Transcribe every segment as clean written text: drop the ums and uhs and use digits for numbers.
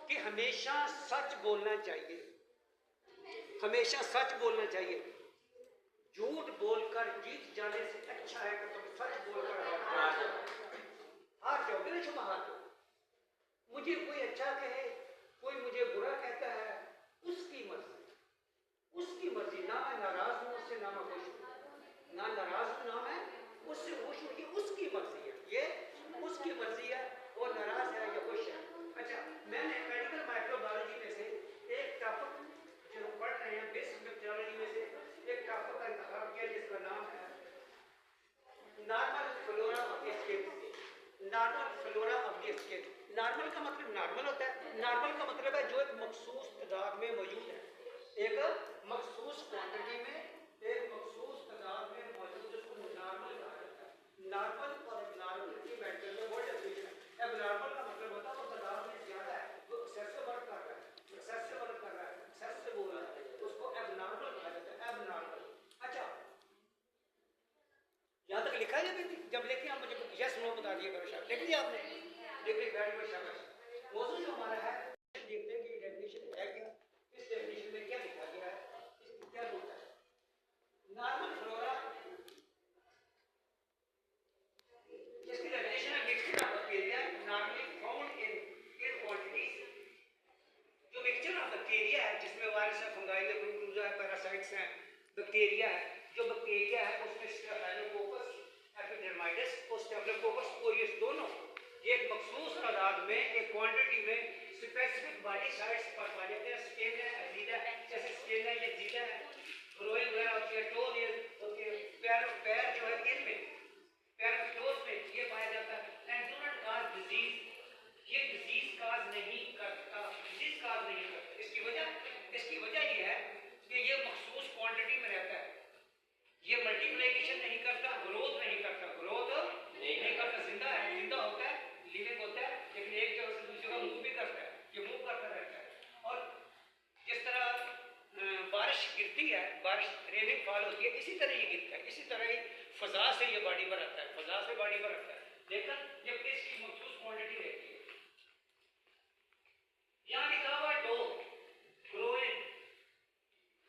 कि हमेशा सच बोलना चाहिए, हमेशा सच बोलना चाहिए। झूठ बोलकर जीत जाने से अच्छा है कि तुम सच बोलकर हार जाओगे ना, शुभ हार जाओ। मुझे कोई अच्छा कहे, कोई मुझे बुरा कहता है, उसकी मर्जी, उसकी मर्जी। ना मैं नाराज हूं उससे, ना मैं खुश हूं, ना नाराज हूं ना मैं उससे खुश हूं। ये उसकी मर्जी है, ये उसकी मर्जी है, वो नाराज है या खुश है। अच्छा, मैंने मेडिकल माइक्रोबायोलॉजी में से एक टॉपिक जो पढ़ रहे हैं, बेसिक मेथोडोलॉजी में से एक टॉपिक का इंतखाब किया जिसका नाम है normal flora of the skin. Normal flora of the skin. Normal का मतलब नॉर्मल होता है, नॉर्मल का मतलब है जो एक मखसूस तादाद में मौजूद है, एक मखसूस क्वांटिटी में, एक मखसूस तादाद में मौजूद, उसको नॉर्मल कहा जाता है। नॉर्मल और एबनॉर्मल की मेडिकल में वर्ड डिफिनेशन है। एबनॉर्मल का मतलब होता है वो तादाद में ज्यादा है, वो एक्सेस से वर्क कर रहा है, एक्सेस से वर्क कर रहा है, एक्सेस से बोल रहा है, उसको एबनॉर्मल कहा जाता है, एबनॉर्मल। अच्छा, यहाँ तक लिखा है? जब लिखे आप मुझे यस नो बता दिया करो। शायद लिख दिया आपने? लिख ली, वेरी गुड, शाबाश। मौजूद जो हमारा है, देखते हैं कि डेफिनेशन है क्या, इस डेफिनेशन में क्या लिखा गया है, इसकी क्या बोलता है। नॉर्मल फ्लोरा, इसकी डेफिनेशन है mixture of bacteria normally found in quantities. जो मिक्सचर ऑफ बैक्टीरिया है जिसमें वायरस है, फंगाई है, प्रोटोजोआ है, पैरासाइट्स हैं, बैक्टीरिया है, जो बैक्टीरिया है उसमें स्टेफिलोकोकस एपिडर्माइडिस और स्टेफिलोकोकस ऑरियस दोनों एक मखसूस तादाद में, एक क्वांटिटी में स्पेसिफिक बॉडी साइट्स पर पाए जाते हैं। स्किन है, एक्जिला है, जैसे स्किन है, ये एक्जिला है, ग्रोइंग वगैरह होती है, टो होती है, पैर जो है इनमें, पैर के टोस में ये पाया जाता है। And do not cause disease, ये डिजीज काज नहीं करता, डिजीज काज नहीं करता। इसकी वजह ये है कि ये मखसूस क्वांटिटी में रहता है, ये मल्टीप्लिकेशन नहीं करता, ग्रोथ नहीं करता, ग्रोथ नहीं करता, जिंदा है, जिंदा होता है, लिविंग होता है, लेकिन एक जगह से दूसरी जगह मूव भी करता है, ये मूव करता रहता है। और जिस तरह बारिश गिरती है, बारिश रेनिंग फॉल होती है, इसी तरह ये गिरता है, इसी तरह ही फजा से ये बॉडी पर आता है, फजा से बॉडी पर आता है, लेकिन जब इसकी मखसूस क्वांटिटी रहती है। यहाँ लिखा हुआ डो, ग्रोइन,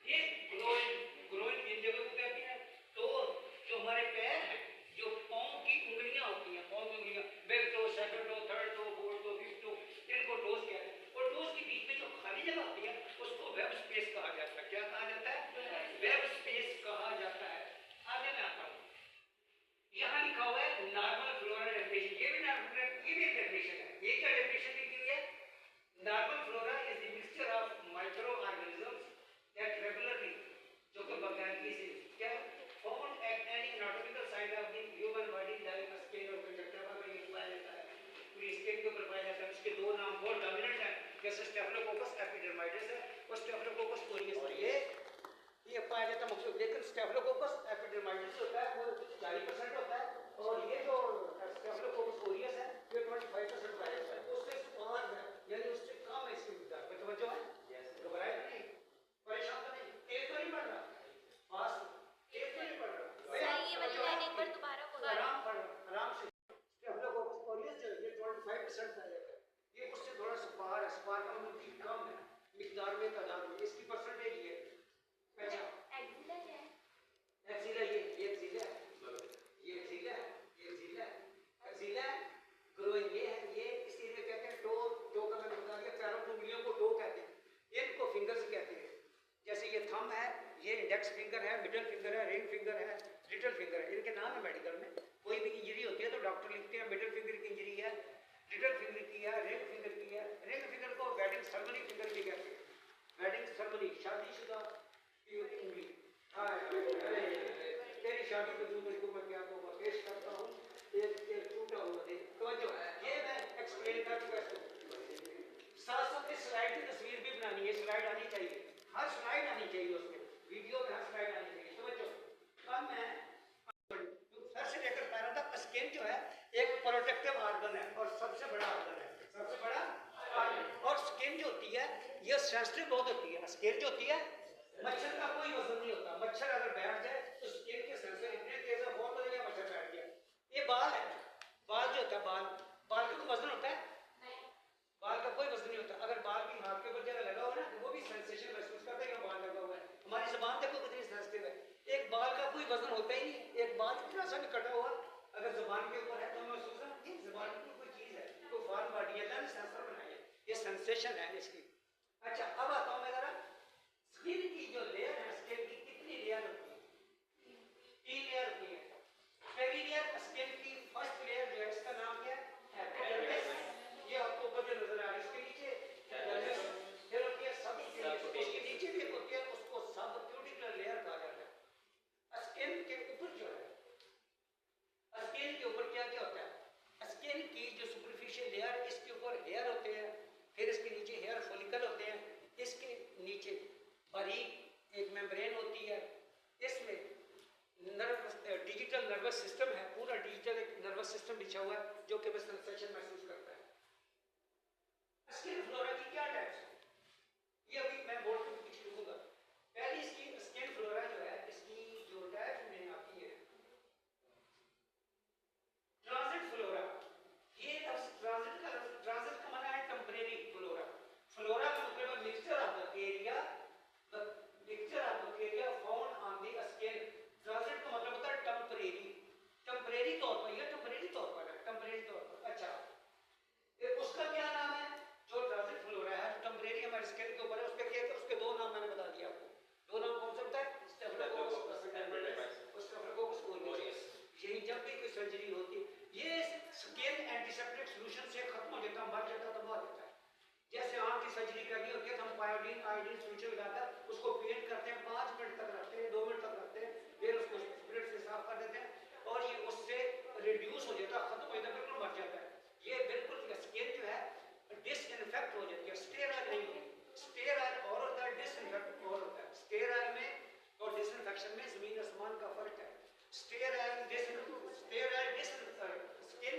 ये ग्रोइन इन जगह को कहते हैं। तो जो हमारे पैर हैं, जो पाँव की उंगलियां होती हैं, पाँव की उंगलियां, big toe, second toe, third toe, fourth toe, fifth toe, इनको टोस कहते हैं। और टोस के बीच में जो खाली जगह होती है उसको वेब स्पेस कहा जाता है। क्या कहा जाता है? वेब स्पेस कहा जाता है। आगे मैं आता हूँ, यहाँ लिखा हुआ है नॉर्मल फ्लोरा डेफिनेशन। ये भी एक डेफिनेशन है। ये क्या डेफिनेशन लिखी हुई है? Normal flora is the mixture of micro organisms that regularly, जो कि बाकायदगी से क्या found at any anatomical site of the human body, like skin और कंजक्टिवा में ये पाया जाता है, पूरी स्किन के ऊपर पाया जाता है। इसके दो नाम बहुत डोमिनेंट हैं, जैसे स्टेफिलोकोकस एपिडर्माइडिस है और स्टेफिलोकोकस ऑरियस है। ये पाया जाता है मकसूद, लेकिन स्टेफिलोकोकस एपिडर्माइडिस होता है वो 40% होता है, और ये जो स्टेफिलोकोकस ऑरियस है ये 25% पाया जाता है। उससे पार है, यानी उससे कम है इसकी मिकदार। पे तवज्जो है? घबराए नहीं, परेशान तो नहीं, तेज तो नहीं पढ़ रहा, फास्ट तेज तो नहीं पढ़ रहा, ये वाली लाइन एक बार दोबारा बोलो। आराम पढ़, आराम से। स्टेफिलोकोकस ऑरियस जो ये 25% पाया जाता है, ये उससे थोड़ा सा पार है, पार का मतलब ठीक कम है मिकदार में, तादाद में, इसकी परसेंटेज ये। अच्छा, एक्जिला क्या है? एक्जिला, ये एक्जिला है, ये एक्जिला है, ये एक्जिला है, एक्जिला है, ग्रोइन ये है, ये इसीलिए कहते हैं टो। टो का मैंने बता दिया, पैरों की उंगलियों को टो कहते हैं, इनको फिंगर्स कहते हैं। जैसे ये थंब है, ये इंडेक्स फिंगर है, मिडिल फिंगर है, रिंग फिंगर है, लिटिल फिंगर है, इनके नाम है मेडिकल में। कोई भी इंजरी होती है तो डॉक्टर लिखते हैं मिडिल फिंगर की इंजरी है, लिटिल फिंगर की है, रिंग फिंगर की है। रिंग फिंगर को वेडिंग सेरेमनी फिंगर भी कहते हैं, वेडिंग सेरेमनी, शादीशुदा की उंगली। तेरी शादी के दिन को मैं क्या कहूँगा, पेश करता हूँ एक टूटा हुआ दिन। तो जो ये मैं एक्सप्लेन कर चुका हूँ। साथ साथ इस स्लाइड की तस्वीर भी बनानी है, स्लाइड आनी चाहिए, हर स्लाइड आनी चाहिए उसमें, वीडियो में हर स्लाइड आनी चाहिए। समझो, अब मैं सर से लेकर पैरों तक, स्किन जो है एक प्रोटेक्टिव ऑर्गन है और सबसे बड़ा ऑर्गन है, सबसे बड़ा ऑर्गन। और स्किन जो होती है ये सेंसिटिव बहुत होती है। स्किन जो होती है, मच्छर का कोई वजन नहीं होता, मच्छर अगर बैठ जाए तो स्किन के सेंसर इतने तेज है, बहुत हो जाएगा, मच्छर बैठ गया। ये बाल है, बाल जो होता है, बाल का कोई वजन होता है? बाल का कोई वजन नहीं होता। अगर कोई वजन होता ही नहीं, एक बाल इतना सा भी कटा हुआ अगर जबान के ऊपर है तो मैं सोच रहा हूँ जबान में कोई चीज है, कोई फॉर्म बॉडी है, सेंसर बनाई है, ये सेंसेशन है इसकी। अच्छा अब आता हूँ मैं जरा स्किन की जो लेयर है, स्किन की कितनी लेयर होती है? 3 लेयर होती है। पहली लेयर स्किन की फर्स्ट लेयर जो है इसका नाम क्या है? एपिडर्मिस। ये आपको ऊपर जो नजर आ रहा है इसके नीचे एपिडर्मिस, फिर होती है सबक्यूटिकल, उसके नीचे भी होती है, उसको सबक्यूटिकल लेयर कहा जाता है। स्किन के ऊपर जो है, स्किन के ऊपर क्या क्या होता है? स्किन की जो सुपरफिशियल लेयर, इसके ऊपर हेयर होते हैं, फिर इसके नीचे हेयर फॉलिकल होते हैं, इसके नीचे बारीक एक मेम्ब्रेन होती है, इसमें डिजिटल नर्वस सिस्टम है, पूरा डिजिटल एक नर्वस सिस्टम बिछा हुआ है जो कि बस सेंसेशन महसूस करता है। स्किन फ्लोरा की क्या टाइप्स है ये अभी मैं बोर्ड पे कुछ लिखूंगा। पहली इसकी स्किन फ्लोरा जो है, इसकी जो टाइप्स में आती है ट्रांजिट फ्लोरा। ये ट्रांजिट का माना है टेम्परेरी फ्लोरा। फ्लोरा का मतलब है mixture of bacteria, found on the skin. Transit का मतलब होता है टेम्परेरी तौर पर, या टेम्परेरी तौर पर है, टेम्परेरी तौर पर। अच्छा उसका क्या नाम है? जो ट्रांजिट फ्लोरा है टेम्परेरी हमारे स्किन के ऊपर है, उसके क्या है? उसके 2 नाम मैंने बता दिया आपको। 2 नाम कौन सा होता है? Staphylococcus aureus. यही जब भी कोई सर्जरी होती है, ये स्किन एंटीसेप्टिक सॉल्यूशन से खत्म हो जाता है, मर जाता है, तबाह हो जाता है। जैसे आंख की सर्जरी करनी होती है तो हम आयोडीन सॉल्यूशन लगाकर उसको पेंट करते हैं, 5 मिनट तक रखते हैं, 2 मिनट तक रखते हैं, फिर उसको स्पिरिट से साफ कर देते हैं और ये उससे रिड्यूस हो जाता है, खत्म हो जाता है, बिल्कुल मर जाता है। ये बिल्कुल स्किन जो है डिसइंफेक्ट हो जाती है, स्टेराइल नहीं होती। स्टेराइल और होता है, डिसइंफेक्ट और होता है। स्टेराइल में और डिसइंफेक्शन में जमीन आसमान का फर्क है। स्किन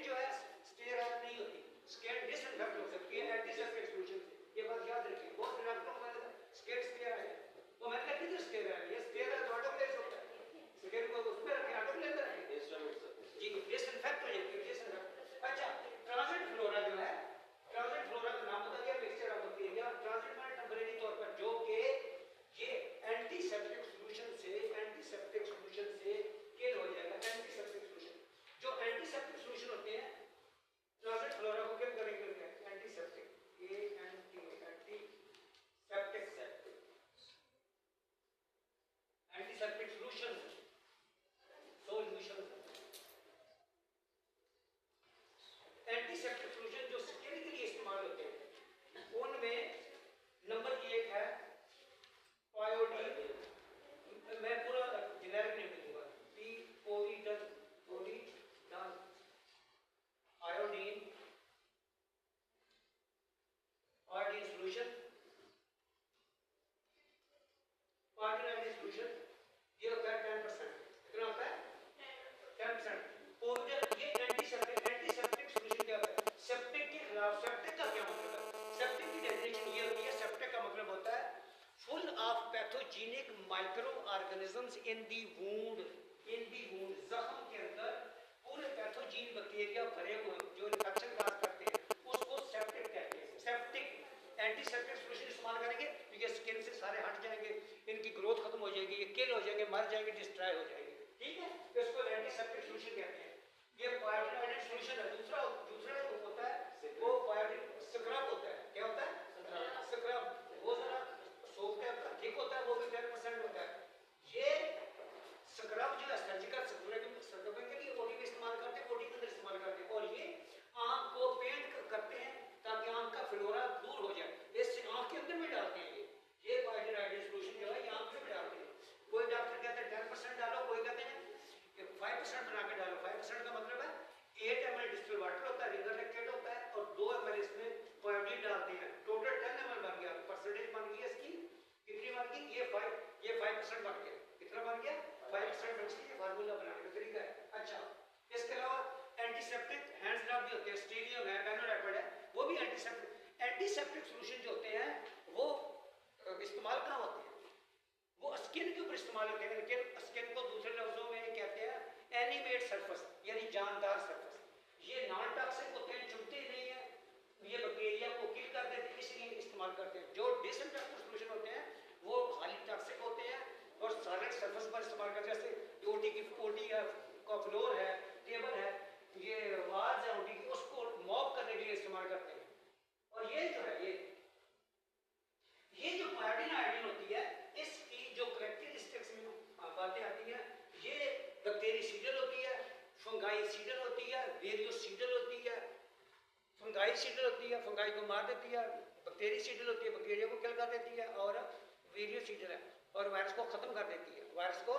जो है स्टेराइल नहीं होती, स्किन डिसइंफेक्ट हो सकती है एंटीसेप्टिक सॉल्यूशन से। ये बात याद रखिए, बहुत डॉक्टरों को स्किन स्टेराइल है, वो मैंने कहा किधर स्टेराइल? ये स्टेराइल ऑटोक्लेव होता है, स्किन को उसमें रखें, ऑटोक्लेव रखें जी, डिसइंफेक्ट हो जाती है, डिसइंफेक्ट। अच्छा ट्रांजिट फ्लोरा जो है, ट्रांजिट फ्लोरा का नाम होता है मिक्सचर ऑफ बैक्टीरिया। ट्रांजिट में टेम्परेरी तौर पर जो कि ये एंटीसेप्टिक सॉल्यूशन से किल हो जाएगा। एंटीसेप्टिक सॉल्यूशन, जो एंटीसेप्टिक सॉल्यूशन होते हैं ट्रांजिट फ्लोरा को किल करेंगे, antiseptic, antiseptic solution. Antiseptic solution जो स्किन के लिए इस्तेमाल होते हैं उनमें नंबर 1 है पायोडीन। मैं पूरा जेनेरिक नेम दूंगा, पोविडन, आयोडीन सॉल्यूशन, आयोडीन सॉल्यूशन। ये होता है 10%। कितना होता है? 10%। पोविडन ये एंटीसेप्टिक सॉल्यूशन क्या होता है? सेप्टिक के खिलाफ। सेप्टिक का क्या मतलब है? सेप्टिक की डेफिनेशन ये होती है, सेप्टिक का मतलब होता है full of pathogenic micro organisms in the wound. जख्म के अंदर पूरे पैथोजेन बैक्टीरिया भरे हुए जो इन्फेक्शन काज करते हैं, उसको सेप्टिक कहते हैं। सेप्टिक एंटीसेप्टिक सॉल्यूशन इस्तेमाल करेंगे तो ये स्किन से सारे हट जाएंगे, इनकी ग्रोथ खत्म हो जाएगी, ये किल हो जाएंगे, मर जाएंगे, डिस्ट्रॉय हो जाएंगे। ठीक है, इसको एंटीसेप्टिक सॉल्यूशन कहते हैं। ये पायोडीन सॉल्यूशन है। दूसरा होता है वो पायोडीन स्क्रब होता है। क्या होता है? स्क्रब। वो जरा सोप के अंदर ठीक होता है, वो भी 10% होता है। ये स्क्रब जो है सर्जिकल स्क्रबिंग के लिए बॉडी में इस्तेमाल करते हैं, बॉडी के अंदर इस्तेमाल करते हैं, और ये आंख को पेंट करते हैं ताकि आंख का फ्लोरा दूर हो जाए, इससे आंख के अंदर में डालते हैं। ये पायोडीन सॉल्यूशन जो है ये आंख में डालते हैं। कोई डॉक्टर कहते हैं 10% डालो, कोई कहते हैं 5% बना के डालो। 5% का मतलब है 8 ml डिस्टिल वाटर होता है, रिंगर लिक्विड होता है, और 2 ml इसमें पायोडीन डालते हैं। टोटल 10 ml बन गया। परसेंटेज बन गई इसकी कितनी बन गई? ये 5% बन गया। कितना बन गया? 5% बन गया। ये फार्मूला बनाने का तरीका है। अच्छा इसके अलावा एंटीसेप्टिक हैंड रब भी होते हैं, स्टीरियम है, बेनोलैपिड है, वो भी एंटीसेप्टिक सॉल्यूशन जो होते हैं वो इस्तेमाल कहाँ होते हैं? वो स्किन के ऊपर इस्तेमाल होते हैं, लेकिन स्किन को दूसरे लफ्जों में कहते हैं एनिमेट सरफेस, यानी जानदार सरफेस। ये नॉन टॉक्सिक होते हैं, चुभते नहीं है, ये बैक्टीरिया को किल कर देते हैं, इसलिए इस्तेमाल करते हैं। जो डिसइंफेक्टेंट सॉल्यूशन होते हैं वो हाईली टॉक्सिक होते हैं और सॉलिड सरफेस पर इस्तेमाल करते हैं, जैसे और ये जो है ये जो पायोडीन आयोडीन होती है, इसकी जो करेक्टरिस्टिक्स में बातें आती हैं, ये बैक्टीरियासीडल होती है, फंगाइसीडल होती है, वेरियोसीडल होती है। फंगाइसीडल होती है, फंगाई को मार देती है। बैक्टीरियासीडल होती है, बैक्टीरिया को किल कर देती है। और वेरियोसीडल है और वायरस को खत्म कर देती है, वायरस को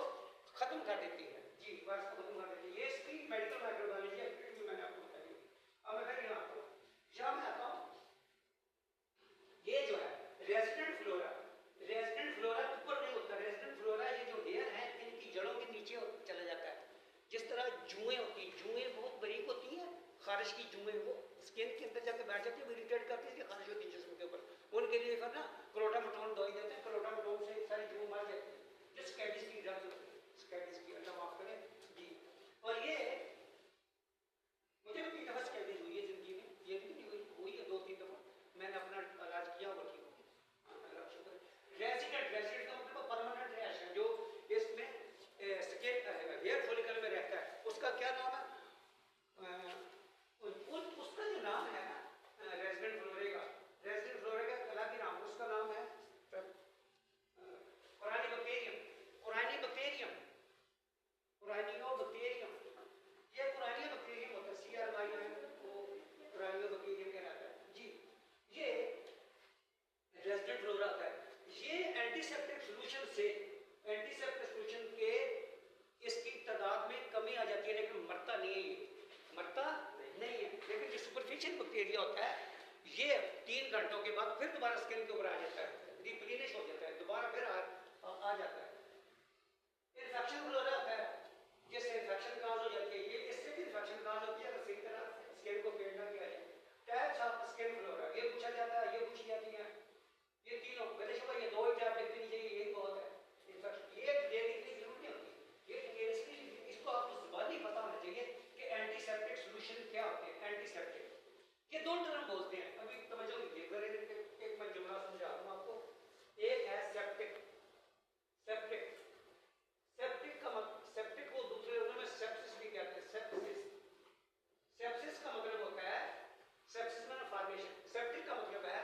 खत्म कर देती है जी, वायरस को खत्म कर देती है। ये इसकी मेडिकल माइक्रोबायोलॉजी है, मैंने आपको बताई। अब मैं फिर यहाँ आता हूँ, यहाँ मैं आता हूँ, ये जो है रेजिडेंट फ्लोरा, रेजिडेंट फ्लोरा ऊपर नहीं होता। रेजिडेंट फ्लोरा ये जो हेयर है, इनकी जड़ों के नीचे चला जाता है। जिस तरह जुएं होती हैं, जुएं बहुत बारीक होती हैं, खारिश की जुएं वो स्किन के अंदर जाकर बैठ जाती है, वो इरिटेट करती है, खारिश होती है जिस्म के ऊपर। उनके लिए फिर ना क्लोटामेटोन दवाई देते हैं, क्लोटामेटोन से सारी जुएं मर जाती है। जो स्कैबिस की ड्रग्स होती है, स्कैबिस की, अल्लाह माफ करे जी। और ये मुझे भी 3 दफा स्कैबिस हुई है जिंदगी में, ये भी नहीं हुई है 2-3 दफा। मैंने अपना इलाज किया और ठीक हो गया। रेजिडेंट, रेजिडेंट का मतलब परमानेंट रैश है, जो इसमें स्किन हेयर फॉलिकल में रहता है। उसका क्या नाम है? उसका जो नाम है ना रेजिडेंट फ्लोरे का, रेजिडेंट फ्लोरे का अलग ही नाम, उसका नाम है कोरानिबैक्टीरियम, कोरानिबैक्टीरियम, कोरानियोबैक्टीरियम। ये कोरानियोबैक्टीरियम होता है, CRYO, कोरानियोबैक्टीरियम कहलाता है जी। ये रेजिडेंट फ्लोरा होता है। ये एंटीसेप्टिक सॉल्यूशन से, एंटीसेप्टिक सॉल्यूशन के इसकी तादाद में कमी आ जाती है, लेकिन मरता नहीं है, ये मरता नहीं है। लेकिन जो सुपरफिशियल बैक्टीरिया होता है, ये 3 घंटों के बाद फिर दोबारा स्किन के ऊपर आ जाता है, रिप्लेनिश हो जाता है, दोबारा फिर आ जाता है। इन्फेक्शन फ्लोरा होता है, जिससे इन्फेक्शन काज हो जाती है। ये इससे भी इन्फेक्शन काज होती है अगर सही तरह स्किन को पेड़ ना किया जाए। टाइप्स ऑफ स्किन फ्लोरा ये पूछा जाता है, ये पूछी जाती है, ये तीनों पहले से ये 2 ही टाइप लिखते नहीं चाहिए, यही बहुत है। इन्फेक्शन ये देखने की जरूरत नहीं होती, ये केयरफुली इसको आपको जुबानी पता होना चाहिए कि एंटीसेप्टिक सॉल्यूशन क्या होते हैं। एंटीसेप्टिक ये 2 टर्म बोलते हैं, अभी तवज्जो दीजिए, एक मैं जुमला समझा दूं आपको। एक है सेप्टिक, सेप्टिक, सेप्टिक का मतलब, सेप्टिक को दूसरे रूप में सेप्सिस भी कहते हैं, सेप्सिस। सेप्सिस का मतलब होता है, सेप्सिस में फॉर्मेशन, सेप्टिक का मतलब है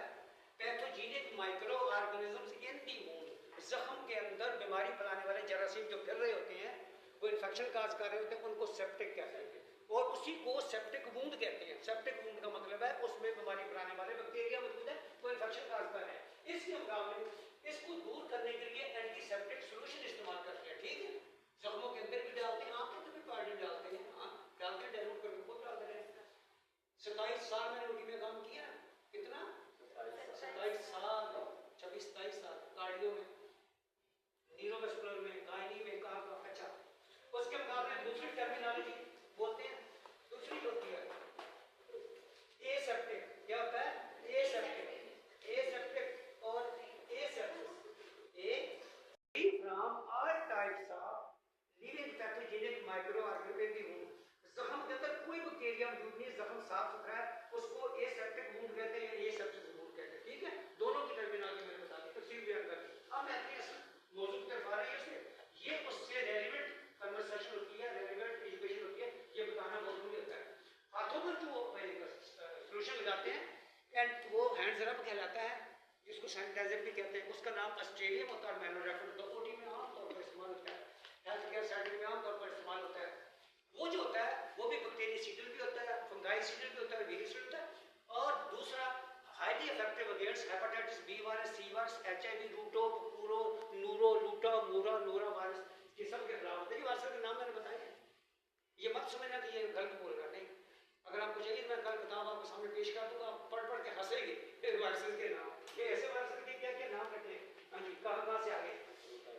pathogenic micro organisms in the wound. जख्म के अंदर बीमारी फैलाने वाले जरासीम जो फिर रहे होते हैं, वो इन्फेक्शन काज कर रहे होते हैं, उनको सेप्टिक कहते हैं। और उसी को सेप्टिक वुंड कहते हैं। सेप्टिक वुंड का मतलब है उसमें बीमारी फैलाने वाले बैक्टीरिया मौजूद है, वो इन्फेक्शन काज कर रहे हैं। इसके मुकाबले इसको दूर करने के लिए एंटीसेप्टिक सॉल्यूशन इस्तेमाल करते हैं, ठीक है। जख्मों के अंदर भी डालते हैं, आंखों में भी पानी डालते हैं, हाँ डालते हैं, डायलूट करके खुद डाल रहे हैं। 27 साल मैंने रोटी में काम किया, कितना 27 साल, 26-27 साल कार्डियो में, न्यूरोमस्कुलर में, गायनी में काम का। अच्छा, उसके मुकाबले दूसरी टर्मिनोलॉजी बोलते हैं, दूसरी होती है एसेप्टिक। क्या होता है? एसेप्टिक, एसेप्टिक और asepsis. A from all types of living pathogenic micro organism. जख्म के अंदर कोई बैक्टीरिया मौजूद नहीं, जख्म साफ सुथरा है, उसको एसेप्टिक वुंड कहते हैं, एसेप्टिस वुंड कहते हैं, ठीक है। दोनों की टर्मिनोलॉजी मैंने बता दी, तफसील बयान कर दी। अब मैं अपने मौजूद की तरफ आ रही हूं, ये उससे रेलेवेंट कन्वर्सेशन होती है, रेलेवेंट एजुकेशन होती है, ये बताना बहुत जरूरी होता है। हाथों पर जो सॉल्यूशन लगाते हैं एंड वो हैंड्स रब कहलाता है, जिसको सैनिटाइजर भी कहते हैं, उसका नाम ऑस्ट्रेलियम होता है, मैनोरेफर तो ओटी में आमतौर पर इस्तेमाल होता है, हेल्थ केयर सेंटर में आमतौर पर इस्तेमाल होता है। वो जो होता है वो भी बैक्टीरियासीडल भी होता है, फंगाइसीडल भी होता है, वीरियोसीडल होता है। और दूसरा highly effective against hepatitis B virus, C virus, HIV, रूटो, पूरो, नूरो, लूटा, मूरा, नूरा वायरस, ये सब के खिलाफ होता है। ये वायरस के नाम मैंने बताए, ये मत समझना कि ये गलत बोल रहा नहीं। अगर आपको चाहिए मैं कल किताब आपके सामने पेश कर दूंगा, आप पढ़ के हंसेंगे फिर वायरस के नाम, ये ऐसे वायरस के क्या नाम रखे हैं। हाँ जी, कहाँ से आगे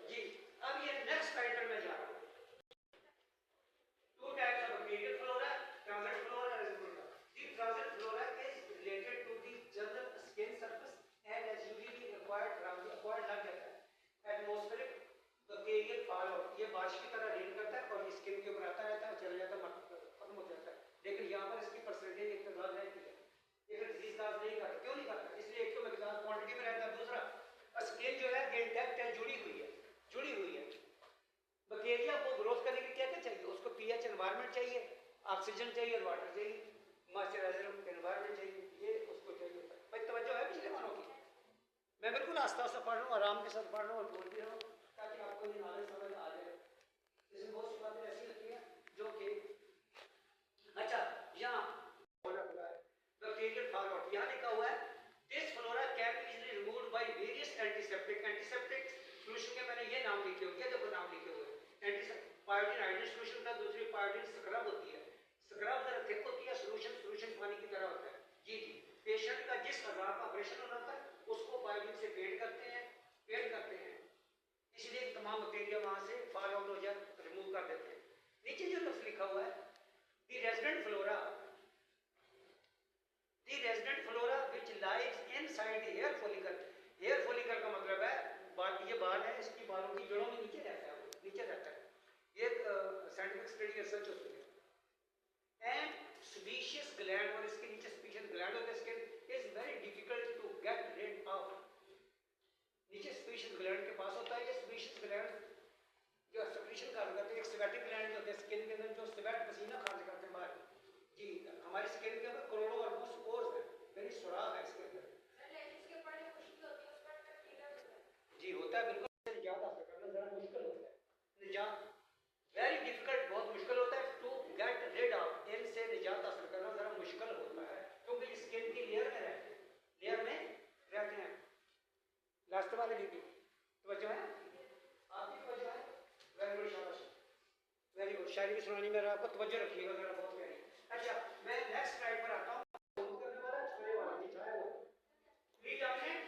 जी। अब ये नेक्स्ट स्लाइड पर मैं जा रहा हूँ। 2 types of bacterial flora, transit flora and resident flora. The transit flora is related to the general skin surface and is usually acquired from the acquired लग जाता है। Atmospheric bacterial fallout, ये बारिश की तरह रेन करता है और स्किन के ऊपर आता रहता है, चला जाता है, खत्म हो जाता है। लेकिन यहाँ पर इसकी परसेंटेज एक तो ज्यादा रहती है, एक डिजीज काज नहीं करता। क्यों नहीं करता? इसलिए एक तो मिकदार क्वांटिटी में रहता है, दूसरा स्किन जो है इंटैक्ट है, जुड़ी हुई है, जुड़ी हुई है। बैक्टीरिया को ग्रोथ करने के लिए क्या चाहिए? उसको पीएच एनवायरनमेंट चाहिए, ऑक्सीजन चाहिए और वाटर चाहिए, मॉइस्चराइजर एनवायरनमेंट चाहिए, ये उसको चाहिए। भाई बिल्कुल आस्ता आस्ता पढ़ रहा हूँ, आराम के साथ पढ़ रहा हूँ और बोल भी रहा हूँ ताकि आपको ये नॉलेज समझ आ जाए। इसमें बहुत सी बातें ऐसी होती हैं जो कि अच्छा यहाँ बैक्टीरियल फॉरवर्ड यहाँ लिखा हुआ है this flora can be easily removed by various antiseptic. Antiseptic solution के मैंने ये नाम लिखे हुए, देखो नाम लिखे हुए पायोडीन आयोडीन सोल्यूशन था, दूसरी पायोडीन स्क्रब होती है। स्क्रब जरा थिक होती है, सोल्यूशन पानी की तरह होता है। जी जी, पेशेंट का जिस हजार का ऑपरेशन होना था उसको पायोडीन से पेंट करते हैं इसलिए तमाम बैक्टीरिया वहां से फॉल आउट हो जाए, रिमूव कर देते हैं। नीचे जो लफ्ज लिखा हुआ है the resident flora which lies inside the hair follicle. Hair follicle का मतलब है ये बाल है, इसकी बालों की जड़ों में नीचे रहता है, ये साइंटिफिक स्टडी रिसर्च होती है। एंड स्पीशियस ग्लैंड, और इसके नीचे स्पीशियस ग्लैंड होता है, इसके is very difficult to get rid of. नीचे स्पीशियस ग्लैंड के पास होता है, ये स्पीशियस ग्लैंड जो सेक्रेशन कर करते हैं, एक सेवेटिक ग्लैंड होते हैं स्किन के अंदर जो स्वेट पसीना खारिज करते हैं बाहर। जी, हमारी स्किन के अंदर करोड़ों अरबों स्पोर्स हैं, यानी सुराख है इसके अंदर। जी होता है बिल्कुल, निजात हासिल करना जरा मुश्किल होता है, निजात वेरी डिफिकल्ट, बहुत मुश्किल होता है टू गेट रिड ऑफ। इनसे निजात हासिल करना जरा मुश्किल होता है क्योंकि स्किन की लेयर में रहते हैं। लास्ट वाले भी तवज्जो है, आपकी तवज्जो है, वेरी गुड, शाबाश, वेरी गुड। शायरी भी सुनानी मेरा आपको तवज्जो रखिएगा जरा, बहुत प्यारी। अच्छा मैं नेक्स्ट स्लाइड पर आता हूँ। करने वाला छोड़े वाला नहीं चाहे वो predominant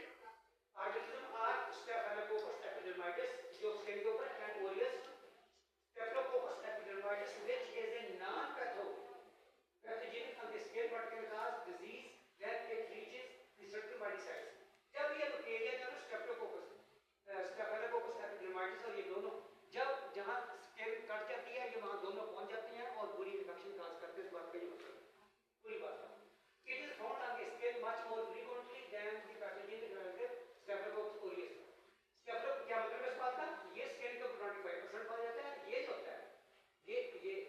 organism are staphylococcus epidermidis जो स्किन के ऊपर, and aureus staphylococcus epidermidis which is a non pathogenic on the skin but can cause disease when it reaches the certain body size. जब ये बैक्टीरिया जो स्टेफिलोकोकस एपिडर्माइटिस और ये दोनों जब जहां स्किन कट जाती है ये वहां दोनों पहुंच जाते हैं और बुरी इन्फेक्शन काज करते हैं। इस बात का ये मतलब पूरी बात है। It is found on the skin much more frequently than the pathogenic staphylococcus aureus. Staphylo क्या मतलब है इस बात का, ये स्किन के 25% पाया जाता है, ये जो होता है ये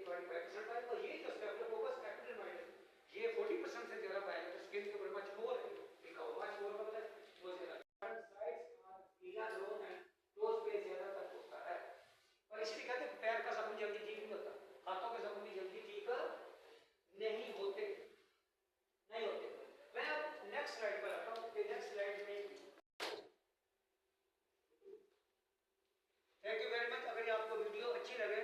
25% पाया, और ये जो स्टेफिलोकोकस एपिडर्माइटिस ये 40% से ज्यादा पाया जाता है स्किन के ऊपर। मच मोर है लिखा हुआ, मच मोर मतलब बहुत ज्यादा और इसलिए कहते हैं पैर का जख्म जल्दी ठीक नहीं होता, हाथों के जख्म भी जल्दी ठीक नहीं होते। मैं अब नेक्स्ट स्लाइड पर आता हूँ। नेक्स्ट स्लाइड में थैंक यू वेरी मच। अगर आपको वीडियो अच्छी लगे